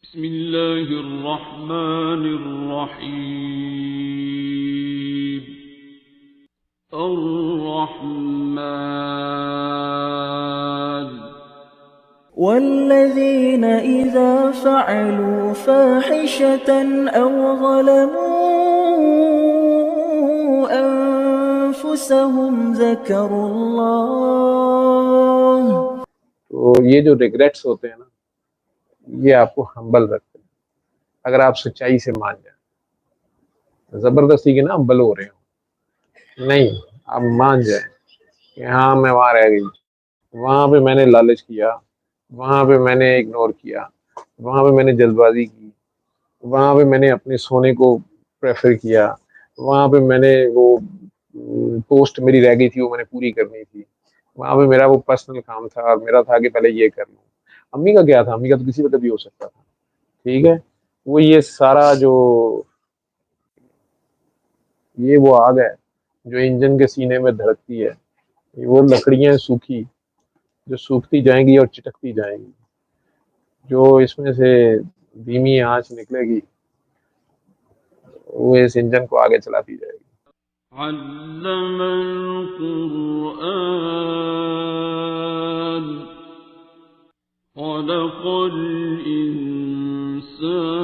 बिस्मिल्लाहिर्रहमानिर्रहीम। अर्रहमान। वल्लज़ीन इज़ा फ़अलू फ़ाहिशतन अव ज़लमू अनफुसहुम ज़करुल्लाह। तो ये जो रिग्रेट्स होते हैं ना, ये आपको हम्बल रखते हैं। अगर आप सच्चाई से मान जाए, जबरदस्ती के ना हम्बल हो रहे हो नहीं, आप मान जाए कि हाँ मैं वहां रह गई, वहां पे मैंने लालच किया, वहां पे मैंने इग्नोर किया, वहां पे मैंने जल्दबाजी की, वहां पे मैंने अपने सोने को प्रेफर किया, वहां पे मैंने वो पोस्ट मेरी रह गई थी वो मैंने पूरी करनी थी, वहां पे मेरा वो पर्सनल काम था और मेरा था कि पहले ये कर लूँ। अम्मी का क्या था, अम्मी का तो किसी वक्त भी हो सकता था। ठीक है, वो ये सारा जो ये वो आग है जो इंजन के सीने में धड़कती है, ये वो लकड़ियां सूखी जो सूखती जाएंगी और चिटकती जाएंगी, जो इसमें से धीमी आंच निकलेगी वो इस इंजन को आगे चलाती जाएगी। अल्लमल कुरआन खलक़ल इंसान